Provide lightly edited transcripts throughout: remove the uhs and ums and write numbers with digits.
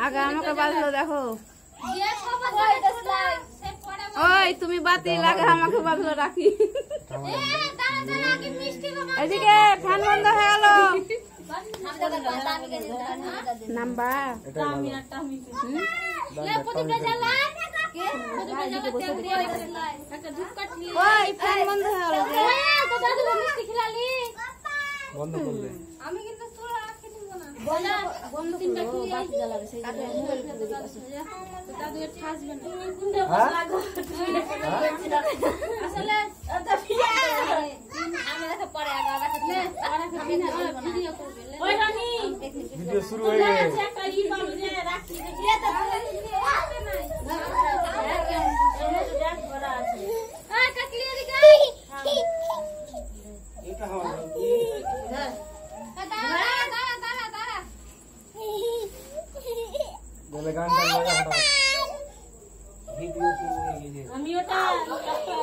আগে আমাকে বাঁধলো দেখো। ওই তুমি বাতিল, আগে আমাকে বাঁধলো রাখি। এদিকে ফ্যান বন্ধ হয়ে গেল। নাম্বার ওই ফ্যান বন্ধ হয়ে গেল। বন্ধ করলে আমি কিন্তু তোরা রাখি দিব না। বন্ধ তিনটা খুলে বাতি জ্বালাবে সেই দাদু এর ঠাসবে না। আসলে আমি দেখো পরে আগে রাখলে ভিডিও করবে। ওই রানী ভিডিও শুরু হয়ে গেছে। একটা ই পাবো যে রাখি দেখি এটা দেখ বড় আছে। এই কাকলি এদিকে এটা হবে বলে গানটা লাগা হঠাৎ ভিডিও শুরু হয়ে গেছে। আমি ওটা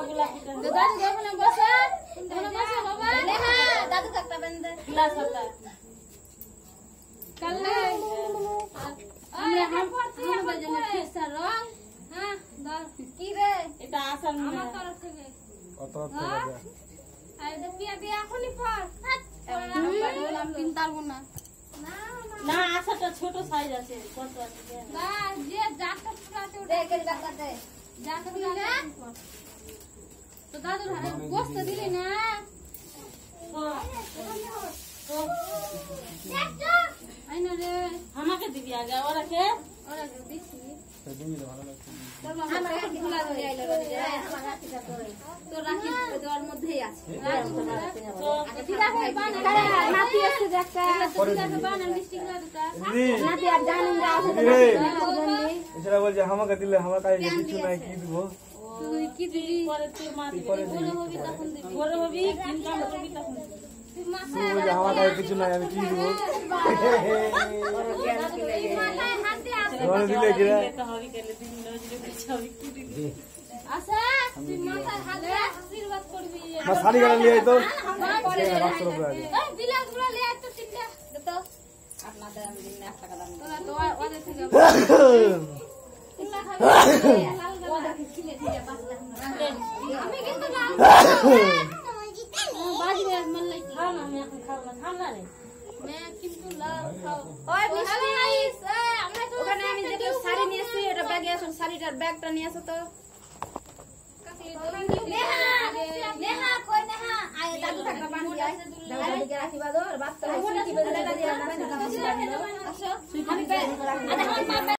গোলাপি দাদু ওখানে বসে বাবা দাদু থাকতে বেঁধে গ্লাস হতা কাললে আমরা হাম বাজনা ফিক্সার রং। হ্যাঁ দাও কি রে এটা আসাম আমার তরফ থেকে কত টাকা আরে দেখিয়া দিয়া এখনই পর বললাম কিনতারবো না। না আসাটা ছোট সাইজ আছে কত আছে না যে যাটা পুরাতে ওটা দেখে টাকা দে যাটা পুরাতে তো দাদু গোস্ত দিলি না আইনা রে আমাকে দিবি আগে ওরা কে ওরা দিছি তুমি ভালো লাগছে আমার রাখি খোলা ধরে আইলো রে আমার রাখিটা তো রাখি দেওয়ার মধ্যেই আছে ঠিক আছে বানা নাতি আছে একটা ঠিক আছে বানা মিষ্টি গুলো দুটা নাতি আর জানেন যা আছে এছাড়া বলছে আমাকে দিলে আমার কাছে কিছু নাই কি দিব তুই কি দিবি পরে তোর মা দিবি বড় হবি তখন দিবি বড় হবি ইনকাম করবি তখন তুই মাথা বলছে আমার কাছে কিছু নাই আমি কি দিব মাথায় হাত দিয়ে আসে তোমার দিলে কি রে তো হবি গেলে দিন রোজ রোজ ছবি কি দিবি আসে তুই মাথায় হাত দিয়ে আশীর্বাদ করবি আমার শাড়ি গাড়ি নিয়ে আইতো পরে রাস্তার উপরে আছে এই বিলাস গুলো নিয়ে আয় তো তিনটা তো আপনাদের আমি দিন 1 টাকা দাম তোরা তো ওদের থেকে ওদের খিলে দিয়ে বাঁচলাম আমি কিন্তু লাল বাজবে মল্লাই খাও না আমি এখন খাবো না খাও না রে मैं কিন্তু লাল খাও ওই মিষ্টি আমরা তো ওখানে আমি যেটা শাড়ি নিয়ে এসেছি ওটা ব্যাগে আসুন শাড়িটার ব্যাগটা নিয়ে আসো তো নেহা কই নেহা আয় দাদু থাকবা পানি আয় দাদুকে রাখি বাদর বাচ্চা হয় কি বেদে দাদা দিয়ে না আসো আমি